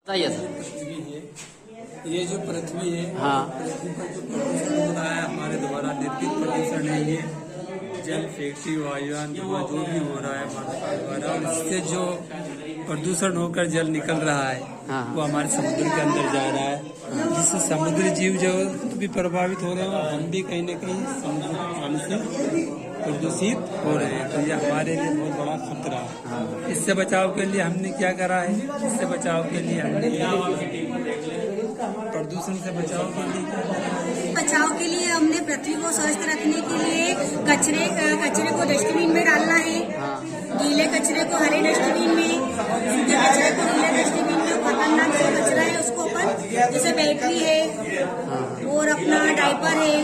बताइए सर। पृथ्वी है, ये जो पृथ्वी है, हाँ। पृथ्वी पर जो प्रदूषण हो रहा है हमारे द्वारा निर्मित प्रदूषण है ये। जल, फैक्ट्री, वायुयान, धुआं जो भी हो रहा है हमारे द्वारा, और इससे जो प्रदूषण होकर जल निकल रहा है हाँ। वो हमारे समुद्र के अंदर जा रहा है, जिससे समुद्री जीव जो भी प्रभावित हो रहे हैं और हम भी कहीं न कहीं समुद्र के पानी से प्रदूषित हो रहे हैं। तो ये हमारे लिए बहुत बड़ा खतरा है। इससे बचाव के लिए हमने क्या करा है? इससे बचाव के लिए हमने प्रदूषण से बचाव के लिए क्या करा है? बचाव के लिए हमने पृथ्वी को स्वस्थ रखने के लिए कचरे को डस्टबिन में डालना है। गीले कचरे को हरे डस्टबिन में, सूखे कचरे को नीले डस्टबिन में। खतरनाक जो कचरा है उसको अपन, जैसे बैटरी है और अपना डायपर है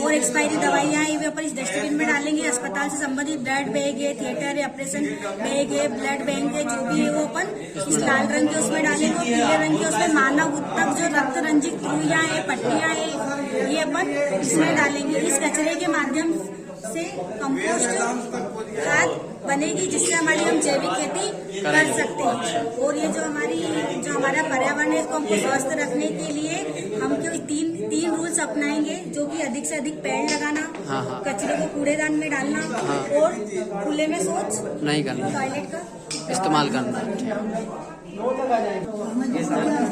और एक्सपायरी दवाइयाँ है, वे अपन इस डस्टबिन में डालेंगे। अस्पताल से संबंधित ब्लड बैग है, थिएटर है, ऑपरेशन बैग है, ब्लड बैंक है, जो भी है वो अपन इस लाल रंग के उसमें डालेंगे। और पीले रंग के उसमें मानव उत्तक जो रक्त रंजित रुइयाँ है, पट्टियाँ है, ये अपन इसमें डालेंगे। इस कचरे के माध्यम से कंपोस्ट खाद बनेगी, जिससे हमारी हम जैविक खेती कर सकते हैं। और ये जो हमारा पर्यावरण है, इसको हमको स्वस्थ रखने के लिए हम क्यों तीन रूल्स अपनाएंगे, जो कि अधिक से अधिक पेड़ लगाना, कचरे को कूड़ेदान में डालना और खुले में शौच नहीं करना, टॉयलेट का इस्तेमाल करना।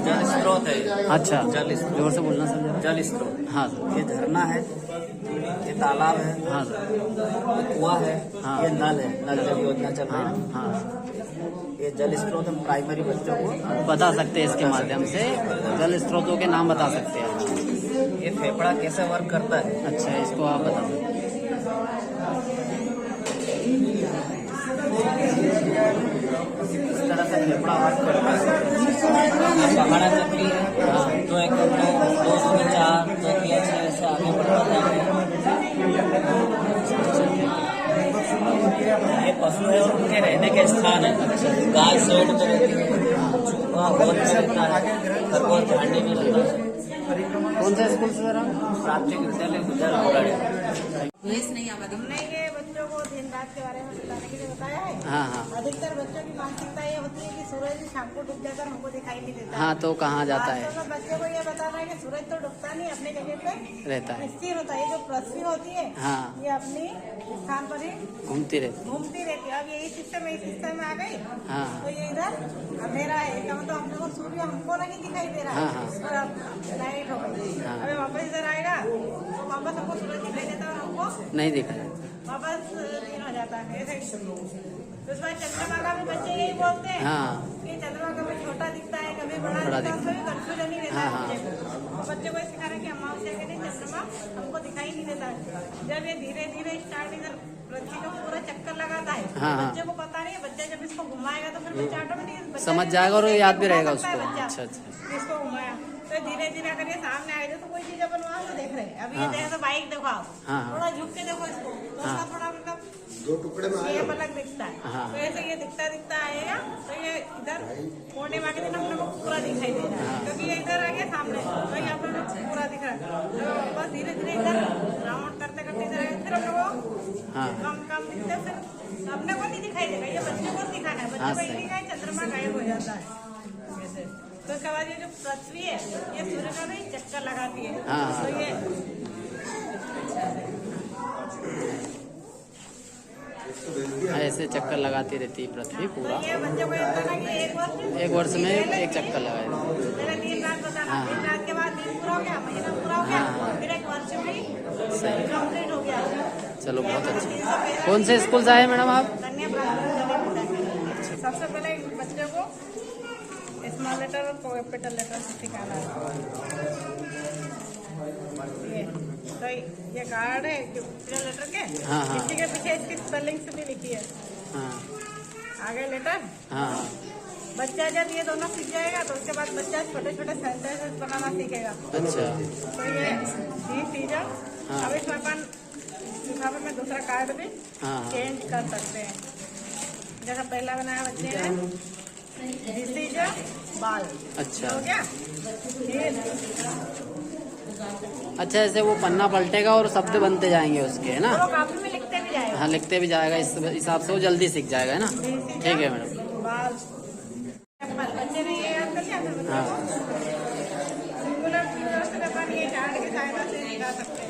जल स्रोत है। अच्छा, जल स्रोत, जोर से बोलना सर। जल स्रोत। हाँ सर। ये झरना है, ये तालाब है, हाँ सर। ये कुआं है, हाँ। ये नल है, नल जल योजना चल रही हाँ है। हाँ। ये जल स्रोत हम प्राइमरी बच्चों को बता सकते हैं, इसके माध्यम से जल स्रोतों के नाम बता सकते हैं। ये फेफड़ा कैसे वर्क करता है। अच्छा, इसको आप बताओ। इस तरह से फेफड़ा वर्क करता है। पहाड़ा चक्री है, तो एक 2 से 4, 2 से 6 ऐसे आगे बढ़ता है। ये पशु है और उनके रहने के स्थान है। गाय शेड में रहती है, चूहा बहुत रहता है, खरगोश झाड़ी में रहता है। कौन सा स्कूल से सर आप? प्राथमिक विद्यालय गुजर हमने ये बच्चों को दिन रात के बारे में बताने के लिए बताया है। हाँ हाँ। अधिकतर बच्चों की मानसिकता ये होती है कि सूरज शाम को डूब जाकर हमको दिखाई नहीं देता। हाँ, तो कहाँ जाता है? वास्तव में बच्चों को ये बताना है कि सूरज तो डूबता नहीं, अपने जगह पे रहता है। स्थिर होता है। ये जो पृथ्वी होती है, हाँ। ये अपनी स्थान पर ही घूमती रहती। घूमती रहती है। अब ये इस सिस्टम में आ गई, हाँ। तो ये इधर अंधेरा है, इसका मतलब हम लोग सूर्य हमको नहीं दिखाई दे रहा हाँ, है। हाँ। और अब लाइट हो गई, हाँ। अभी वापस इधर आएगा तो वापस हमको सूरज दिखाई देता है और हमको नहीं दिखा। वापस दिन हो जाता है। ऐसे तो इस बार चंद्रमा का भी बच्चे यही बोलते हैं कि चंद्रमा कभी छोटा दिखता है, कभी बड़ा दिखता है, उसमें भी कंफ्यूजन ही रहता है बच्चे को। और बच्चे को ये सिखा रहे कि अमावस्या के दिन चंद्रमा हमको दिखाई नहीं देता है। जब ये धीरे धीरे स्टार्ट इधर पृथ्वी का पूरा चक्कर लगाता है, बच्चे को पता नहीं है। बच्चा जब इसको घुमाएगा तो फिर बच्चा ऑटोमेटिक समझ जाएगा और याद भी रहेगा उसको। बच्चा अच्छा अच्छा। इसको घुमाया तो धीरे धीरे अगर ये सामने आएगा तो कोई चीज अपन वहाँ से देख रहे हैं। अभी ये देखो तो बाइक देखो आप, थोड़ा झुक के देखो इसको, तो उसका थोड़ा मतलब 2 टुकड़े में ये पलक दिखता है। तो ऐसे ये दिखता आएगा तो ये इधर कोने में आके दिन हम लोग को पूरा दिखाई दे रहा है, क्योंकि ये इधर आ गया सामने, तो यहाँ पर पूरा दिख रहा है। तो बस धीरे धीरे इधर राउंड करते करते इधर आएगा, फिर हम लोग कम दिखते, फिर अपने को नहीं दिखाई देगा। ये बच्चे को दिखाना है, बच्चे को दिखाए चंद्रमा गायब हो जाता है ऐसे। तो उसके बाद ये जो पृथ्वी है, ये सूर्य का भी चक्कर लगाती है। तो ये ऐसे चक्कर लगाती रहती है पृथ्वी पूरा। ये बच्चों को बताना कि एक वर्ष में एक चक्कर लगाए। पहले 3 रात बताना, 3 रात के बाद दिन पूरा हो गया, महीना पूरा हो गया, फिर एक वर्ष में कंप्लीट हो गया। चलो, बहुत अच्छा। कौन से स्कूल से आए मैडम आप? कन्या प्राथमिक विद्यालय। सबसे पहले बच्चों को स्मॉल लेटर और कैपिटल लेटर से सिखाना है। तो ये कार्ड है कैपिटल लेटर के, इसी के पीछे इसकी स्पेलिंग से भी लिखी है। आगे लेटर। बच्चा जब ये दोनों सीख जाएगा तो उसके बाद बच्चा छोटे छोटे सेंटेंसेस बनाना सीखेगा। अच्छा। तो ये सीजर, अब इसमें अपन लिफाफे में दूसरा कार्ड भी चेंज कर सकते हैं। जैसा पहला बनाया बच्चे ने, बाल। अच्छा हो गया। अच्छा, ऐसे वो पन्ना पलटेगा और शब्द बनते जाएंगे उसके, है ना? वो काफी में लिखते भी जाएगा। हाँ, लिखते भी जाएगा, इस हिसाब से वो जल्दी सीख जाएगा, है ना? ठीक है मैडम। बाल। बच्चे ने ये याद कर लिया, ना हाँ सिंगुलर की व्यवस्था में अपन ये चार्ट की सहायता से निकाल सकते हैं।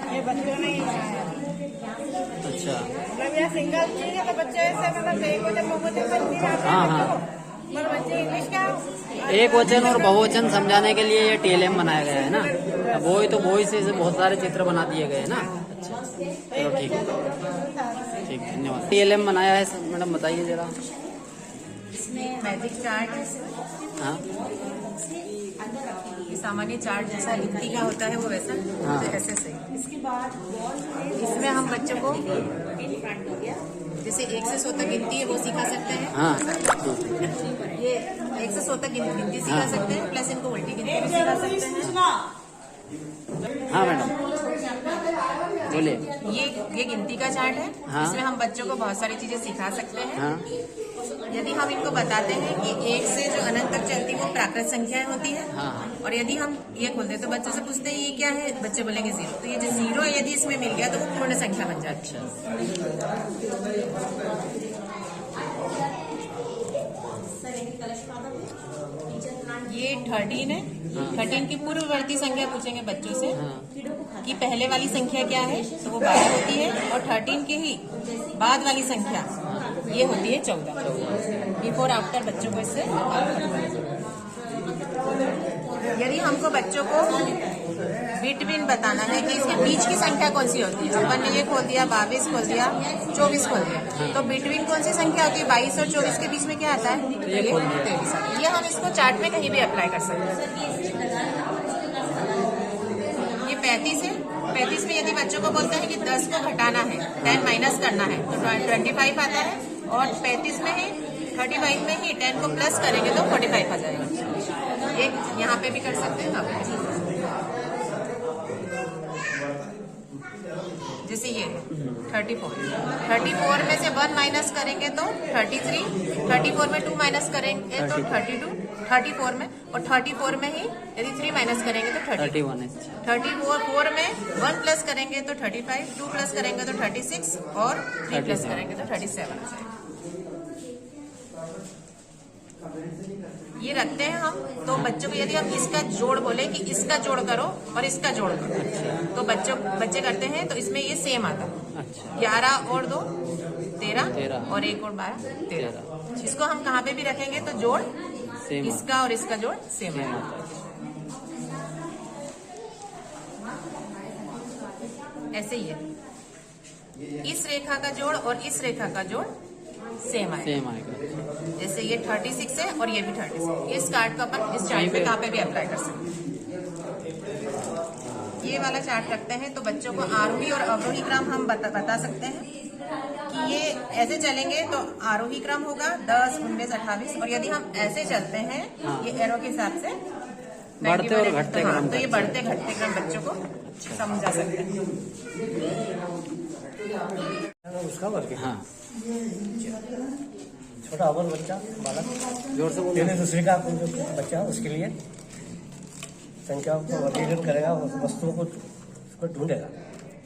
ये बच्चों ने ही बनाया। अच्छा मतलब यह सिंगल चीज है तो बच्चे ऐसे मतलब एक वचन बहुवचन बनती जाते हाँ, हैं हाँ। बच्चों को। मतलब बच्चे इंग्लिश का एक वचन और बहुवचन समझाने के लिए ये TLM बनाया गया है ना। अब वही तो वही से बहुत सारे चित्र बना दिए गए हैं ना। अच्छा चलो ठीक है, ठीक धन्यवाद। TLM बनाया है मैडम, बताइए जरा। इसमें मैजिक चार्ट है। हाँ ये सामान्य चार्ट जैसा गिनती का होता है वो वैसा हाँ। ऐसे सही। इसके बाद इसमें हम बच्चों को जैसे 1 से 100 तक गिनती है वो सिखा सकते हैं। हाँ ये 1 से 100 तक गिनती सिखा हाँ। सकते हैं, प्लस इनको उल्टी गिनती भी सिखा सकते हैं। हाँ मैडम बोलिए। ये गिनती का चार्ट है। हाँ। इसमें हम बच्चों को बहुत सारी चीजें सिखा सकते हैं। हाँ यदि हम इनको बताते हैं कि 1 से जो अनंत तक चलती वो प्राकृत संख्याएं होती है, हाँ। और यदि हम ये खोलते तो बच्चों से पूछते हैं ये क्या है, बच्चे बोलेंगे 0। तो ये जो 0 है यदि इसमें मिल गया तो वो पूर्ण संख्या बन जाती है। ये 13 है। 13 की पूर्ववर्ती संख्या पूछेंगे बच्चों से कि पहले वाली संख्या क्या है, तो वो 12 होती है, और 13 के ही बाद वाली संख्या ये होती है 14। बिफोर आफ्टर बच्चों को इससे यदि हमको बच्चों को बिटवीन बताना है कि इसके बीच की संख्या कौन सी होती है, अपन ने ये खोल दिया 22 खोल दिया 24 खोल दिया, तो बिटवीन कौन सी संख्या होती है, 22 और 24 के बीच में क्या आता है, ये 23। ये हम इसको चार्ट में कहीं भी अप्लाई कर सकते हैं। ये 35 है। 35 में यदि बच्चों को बोलते हैं कि 10 को घटाना है, 10 माइनस करना है, तो 25 आता है, और 35 में ही 35 में ही 10 को प्लस करेंगे तो 45 आ जाएगा। एक यहाँ पे भी कर सकते हैं, यहाँ पे जैसे ये 34 में से 1 माइनस करेंगे तो 33, 34 में 2 माइनस करेंगे तो 32, 34 में, और 34 में ही यदि 3 माइनस करेंगे तो 31 है। 34 में 1 प्लस करेंगे तो 35, 2 प्लस करेंगे तो 36, और 3 प्लस करेंगे तो 37 आ जाएगा। ये रखते हैं हम, तो बच्चों को यदि हम इसका जोड़ बोले कि इसका जोड़ करो और इसका जोड़ करो, तो बच्चे करते हैं, तो इसमें ये सेम आता है। 11 और 2 13, और 1 और 12 13। इसको हम कहाँ पे भी रखेंगे तो जोड़ सेम इसका और इसका जोड़ सेम है। ऐसे ही है, इस रेखा का जोड़ और इस रेखा का जोड़ सेम सेम आएगा। आएगा। जैसे ये 36 है और ये भी 36। इस कार्ड को अपन इस चार्ट पे कहाँ पे भी अप्लाई कर सकते हैं। ये वाला चार्ट रखते हैं तो बच्चों को आरोही और अवरोही क्रम हम बता सकते हैं कि ये ऐसे चलेंगे तो आरोही क्रम होगा 10, 19, 28, और यदि हम ऐसे चलते हैं ये एरो के हिसाब से बढ़ते और घटते क्रम, तो ये बढ़ते घटते क्रम बच्चों को समझा सकते हैं। उसका वर्ग है। हाँ छोटा अव्वल बच्चा बालक जोर से बोलिए। पहले दूसरे का जो बच्चा उसके लिए संख्याओं को वर्गीकृत करेगा, वस्तुओं को उसको ढूंढेगा।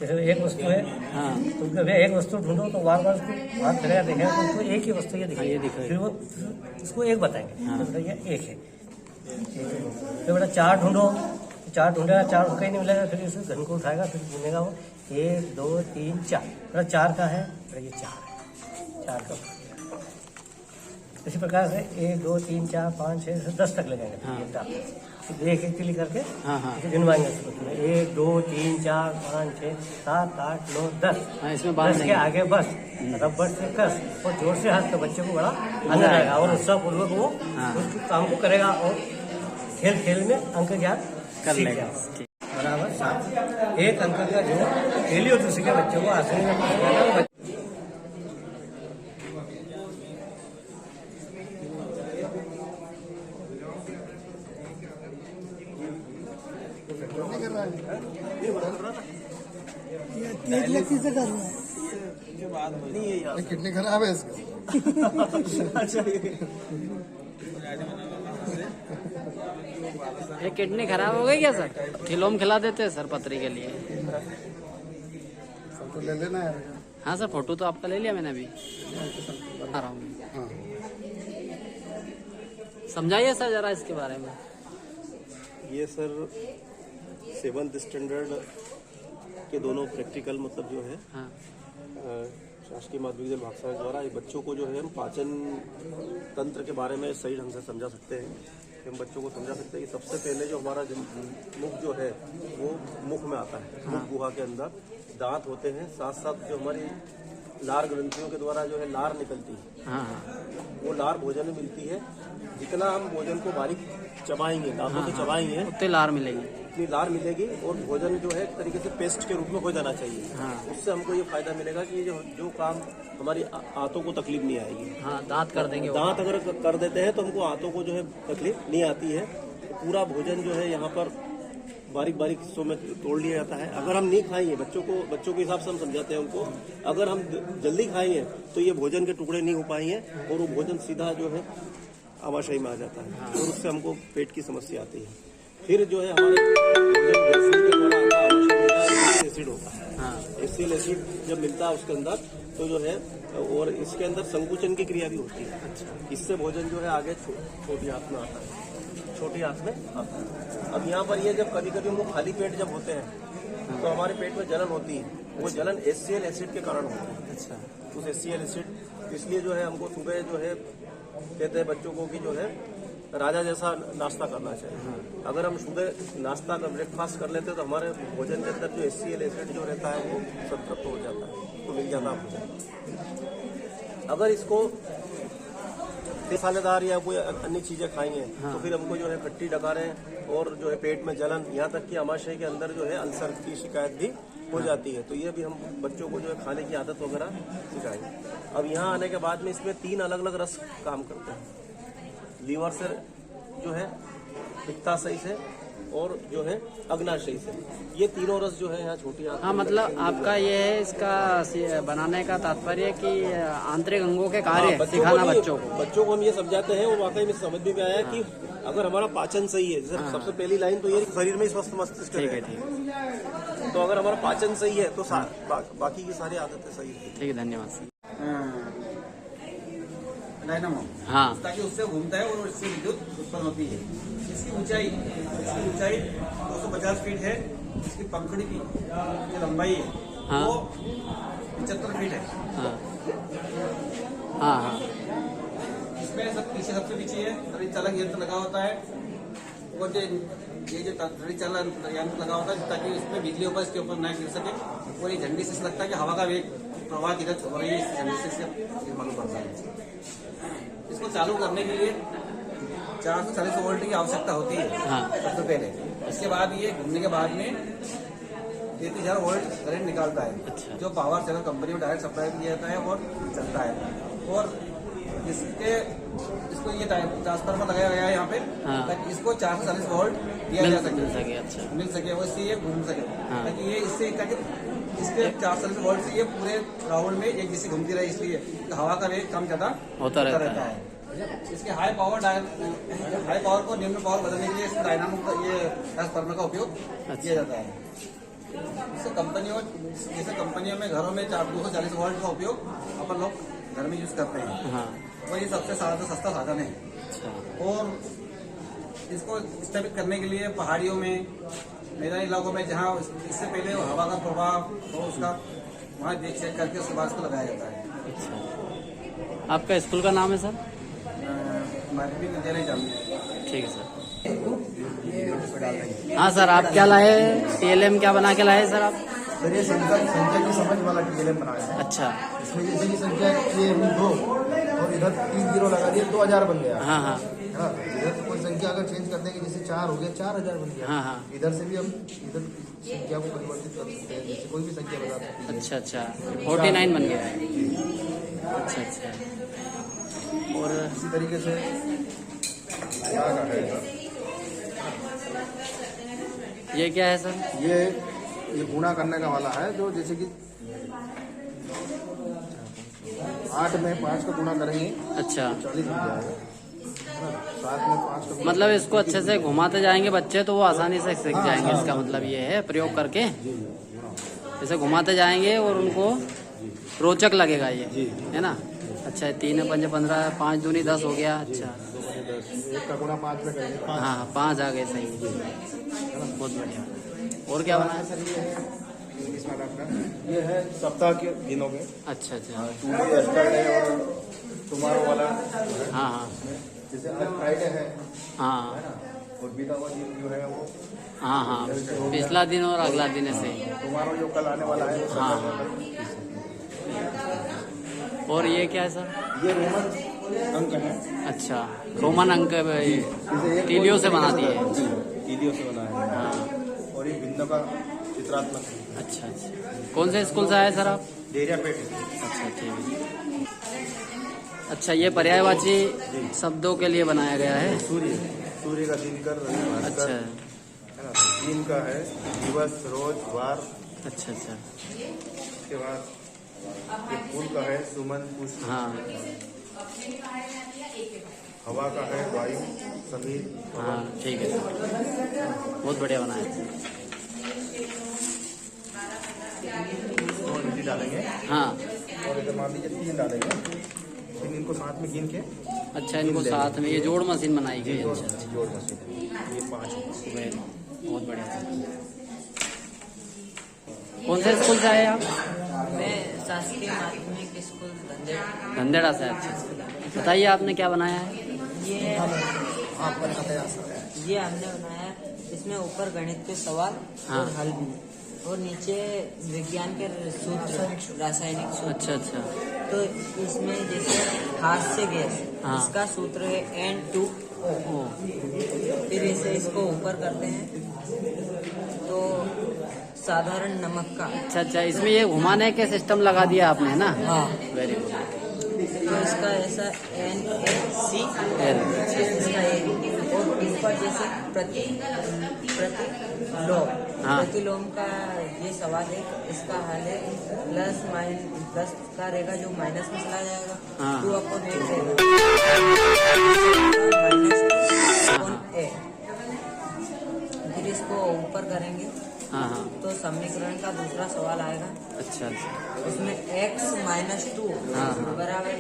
जैसे एक वस्तु है, हाँ तो कभी एक वस्तु ढूंढो तो बार बार उसको हाथ करेगा, देखेगा तो उसको एक ही वस्तु ये हाँ, ये दिखेगी, दिखेगी। फिर वो उसको एक बताएंगे। हाँ। तो बताइए एक है। फिर बेटा 4 ढूंढो, 4 ढूंढेगा, 4 को कहीं नहीं मिलेगा, फिर इस घन को उठाएगा, फिर ढूंढेगा वो 1 2 3 4। बेटा 4 का है, बेटा ये 4 है, 4 का। इसी प्रकार से 1 2 3 4 5 6 10 तक लगाएंगे। हाँ। एक एक तिली करके हाँ गिनवाएंगे उसको। 1 2 3 4 5 6 7 8 9 10। हाँ, इसमें बात 10 के नहीं। आगे बस रबर से कस और जोर से हाथ, तो बच्चे को बड़ा आनंद आएगा और उत्साहपूर्वक वो हाँ। उस काम को करेगा और खेल खेल में अंक ज्ञान कर सीख लेगा। जाएगा। बराबर 7 एक अंक का जो पहली और दूसरी के बच्चों को आसानी में पकड़ना। किडनी खराब है इसका। ये किडनी खराब हो गई क्या सर? ठिलोम खिला देते हैं सर पथरी के लिए। तो ले लेना है। हाँ सर, फोटो तो आपका ले लिया मैंने अभी। आ रहा हूँ। समझाइए सर जरा इसके बारे में। ये सर 7th स्टैंडर्ड के दोनों प्रैक्टिकल मतलब जो है हाँ शासकीय माध्यमिक विद्यालय भागसर द्वारा ये बच्चों को जो है हम पाचन तंत्र के बारे में सही ढंग से समझा सकते हैं। हम बच्चों को समझा सकते हैं कि सबसे पहले जो हमारा मुख जो है वो मुख में आता है। मुख गुहा के अंदर दांत होते हैं, साथ साथ जो हमारी लार ग्रंथियों के द्वारा जो है लार निकलती है। हाँ वो लार भोजन में मिलती है। जितना हम भोजन को बारीक चबाएंगे, दांतों से चबाएंगे, उतनी लार मिलेगी। इतनी लार मिलेगी और भोजन जो है एक तरीके से पेस्ट के रूप में हो जाना चाहिए। हाँ। उससे हमको ये फायदा मिलेगा कि जो काम हमारी आंतों को तकलीफ नहीं आएगी। हाँ, दांत कर देंगे। दांत अगर कर देते हैं तो हमको आंतों को जो है तकलीफ नहीं आती है। तो पूरा भोजन जो है यहाँ पर बारीक बारीक हिस्सों में तोड़ लिया जाता है। अगर हम नहीं खाएंगे, बच्चों के हिसाब से हम समझाते हैं उनको, अगर हम जल्दी खाएंगे तो ये भोजन के टुकड़े नहीं हो पाएंगे और वो भोजन सीधा जो है आमाशय में आ जाता है और उससे हमको पेट की समस्या आती है। फिर जो है हमारे एसिड होता है। एसिल एसिड जब मिलता है उसके अंदर तो जो है, और इसके अंदर संकुचन की क्रिया भी होती है। इससे भोजन जो है आगे छोटी आंत में आता है, छोटी आंत में आता है। अब यहाँ पर ये जब कभी कभी हम खाली पेट जब होते हैं तो हमारे पेट में जलन होती है। वो जलन HCl एसिड के कारण होती है। अच्छा, उस HCl एसिड इसलिए जो है हमको सुबह जो है कहते हैं बच्चों को कि जो है राजा जैसा नाश्ता करना चाहिए। अगर हम सुबह नाश्ता का ब्रेकफास्ट कर लेते तो हमारे भोजन के अंदर जो HCl एसिड जो रहता है वो संतृप्त हो जाता है, तो मिल जाता है भोजन। अगर इसको मसालेदार या कोई अन्य चीजें खाएंगे तो फिर हमको जो है खट्टी डकारें और जो है पेट में जलन, यहाँ तक कि आमाशय के अंदर जो है अल्सर की शिकायत भी हो जाती है। तो ये भी हम बच्चों को जो है खाने की आदत वगैरह सिखाएंगे। अब यहाँ आने के बाद में इसमें 3 अलग अलग रस काम करते हैं। लीवर से जो है, पित्ताशय से और जो है अग्नाशय से, ये तीनों रस जो है यहाँ छोटी आंत। हाँ, मतलब आपका ये है इसका बनाने का तात्पर्य कि आंतरिक अंगों के कार्य सिखाना बच्चों को हम ये समझाते हैं और वाकई में समझ में भी आया कि अगर हमारा पाचन सही है, जैसे सबसे पहली लाइन तो ये शरीर में स्वस्थ मस्तिष्क है। तो अगर हमारा पाचन सही है तो बाकी की सारी आदतें सही है। ठीक है, धन्यवाद सर। डायनामो, हाँ, ताकि उससे घूमता है और इससे विद्युत उत्पन्न होती है। इसकी ऊंचाई 250 फीट है। इसकी पंखड़ी की जो लंबाई है वो 75 फीट है। हाँ हाँ हाँ। इसमें सबसे पीछे है तड़ी चालक यंत्र लगा होता है और ये जो तड़ी चालक यंत्र लगा होता है ताकि इसमें बिजली ऊपर इसके ऊपर न गिर सके। और ये झंडी से लगता है कि हवा का वेग प्रवाह किधर हो रही है, इस झंडी से मालूम पड़ता है। इसको चालू करने के लिए 440 वोल्ट की आवश्यकता होती है सबसे पहले। इसके बाद ये घूमने के बाद में 33,000 वोल्ट करंट निकालता है। अच्छा। जो पावर सेलर कंपनी में डायरेक्ट सप्लाई किया जाता है और चलता है। और इसको ये ट्रांसफार्मर लगाया गया है यहाँ पे ताकि इसको 440 वोल्ट दिया जा सके। अच्छा, मिल सके और इससे ये घूम सके ताकि ये इससे इसके 440 वोल्ट से ये पूरे राउंड में एक जैसे घूमती रहे, इसलिए हवा का वेग कम ज्यादा होता रहता है। इसके हाई पावर को निम्न पावर बदलने के लिए इस डायनामो का ये ट्रांसफार्मर का उपयोग किया जाता है। जैसे कंपनियों में घरों में 240 वोल्ट का उपयोग अपन लोग घर में यूज करते हैं। और ये सबसे सस्ता साधन है। और इसको स्थापित करने के लिए पहाड़ियों में, मैदानी इलाकों में जहाँ इससे पहले हवा का प्रभाव तो उसका वहाँ देख चेक करके उसके बाद इसको लगाया जाता है। अच्छा, आपका स्कूल का नाम है सर? माध्यमिक विद्यालय जामिया। ठीक है सर। हाँ सर, आप क्या लाए? TLM क्या बना के लाए सर आप? सर ये संख्या की समझ वाला TLM बनाया है। अच्छा, इसमें जैसे की संख्या ये 2 और इधर 3 0 लगा दिए 2000 बन गया। हाँ हाँ। इधर कोई संख्या अगर चेंज कर देंगे, जैसे 4 हो गया 4000 बन गया। हाँ हाँ। इधर से भी हम इधर संख्या को परिवर्तित कर सकते हैं, जैसे कोई भी संख्या बता सकते हैं। अच्छा अच्छा, 49 बन गया है। अच्छा अच्छा। और इसी तरीके से ये क्या है सर? ये गुणा करने का वाला है, जो जैसे कि 8 में 5 का गुणा करेंगे। अच्छा, 40 बन जाएगा। मतलब इसको अच्छे से घुमाते जाएंगे बच्चे तो वो आसानी से सीख जाएंगे, इसका मतलब ये है प्रयोग करके जैसे घुमाते जाएंगे और उनको रोचक लगेगा ये, है ना। अच्छा 3 5 15 5 दूनी 10 हो गया। अच्छा 1 का गुणा 5 में करेंगे, हाँ 5 आ गए, सही है, बहुत बढ़िया। और क्या बनाया सर ये? ये है सप्ताह के दिनों में। अच्छा अच्छा टुडे, यस्टरडे और टुमारो वाला। हाँ हाँ जैसे आज फ्राइडे है हाँ ना, और बीता हुआ दिन जो है वो हाँ हाँ पिछला दिन और अगला दिन ऐसे। टुमारो जो कल आने वाला है। हाँ और ये क्या है सर? ये रोमन अंक है। अच्छा रोमन अंक तीलियों से बना दिए हैं। तीलियों से बना है। हाँ और ये भिन्न का चित्रात्मक है। अच्छा अच्छा कौन से स्कूल से आए सर आप? डेरियापेट। अच्छा ठीक है। अच्छा ये पर्यायवाची शब्दों के लिए बनाया गया है। सूर्य का दिनकर, रवि अच्छा भास्कर, है ना। दिन का है दिवस, रोज, वार। अच्छा अच्छा उसके बाद ये फूल का है सुमन, पुष्प। हाँ हवा का है वायु, समीर। हाँ ठीक है सर, बहुत बढ़िया बनाया। दो नीति डालेंगे हाँ और इधर मान लीजिए 3 डालेंगे, फिर इनको साथ में गिन के अच्छा इनको साथ में ये जोड़ मशीन बनाई गई है। अच्छा अच्छा जोड़ मशीन ये 5। बहुत बढ़िया। कौन से स्कूल से आए आप? मैं शासकीय माध्यमिक स्कूल धंधेड़ा से। अच्छा बताइए आपने क्या बनाया है? ये हमने बनाया, इसमें ऊपर गणित के सवाल हाँ। और हल भी, और नीचे विज्ञान के सूत्र, रासायनिक सूत्र। अच्छा अच्छा तो इसमें जैसे हाथ से गैस, हाँ। इसका सूत्र है N2O। फिर इसे इसको ऊपर करते हैं तो साधारण नमक का। अच्छा अच्छा इसमें ये घुमाने के सिस्टम लगा दिया आपने, है ना। हाँ वेरी गुड। तो इसका ऐसा NaC, इसका A, और ऊपर जैसे प्रतिलोम, हाँ। प्रतिलोम का ये सवाल है, इसका हल है प्लस का रहेगा जो माइनस में चला जाएगा, हाँ। 2/8 रहेगा -2/A। फिर इसको ऊपर करेंगे हाँ हाँ तो समीकरण का दूसरा सवाल आएगा, अच्छा अच्छा उसमें x - 2 हाँ। बराबर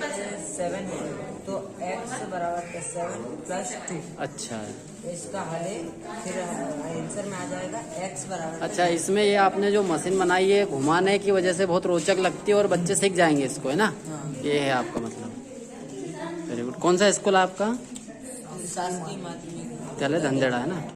7 है, तो x बराबर 7 + 2 अच्छा इसका हल है। फिर आंसर में आ जाएगा x बराबर। अच्छा इसमें ये आपने जो मशीन बनाई है घुमाने की वजह से बहुत रोचक लगती है और बच्चे सीख जाएंगे इसको, है ना। हाँ। ये है आपका मतलब। Very good. कौन सा स्कूल है आपका? शासकीय माध्यमिक चले धंधेड़ा, है ना।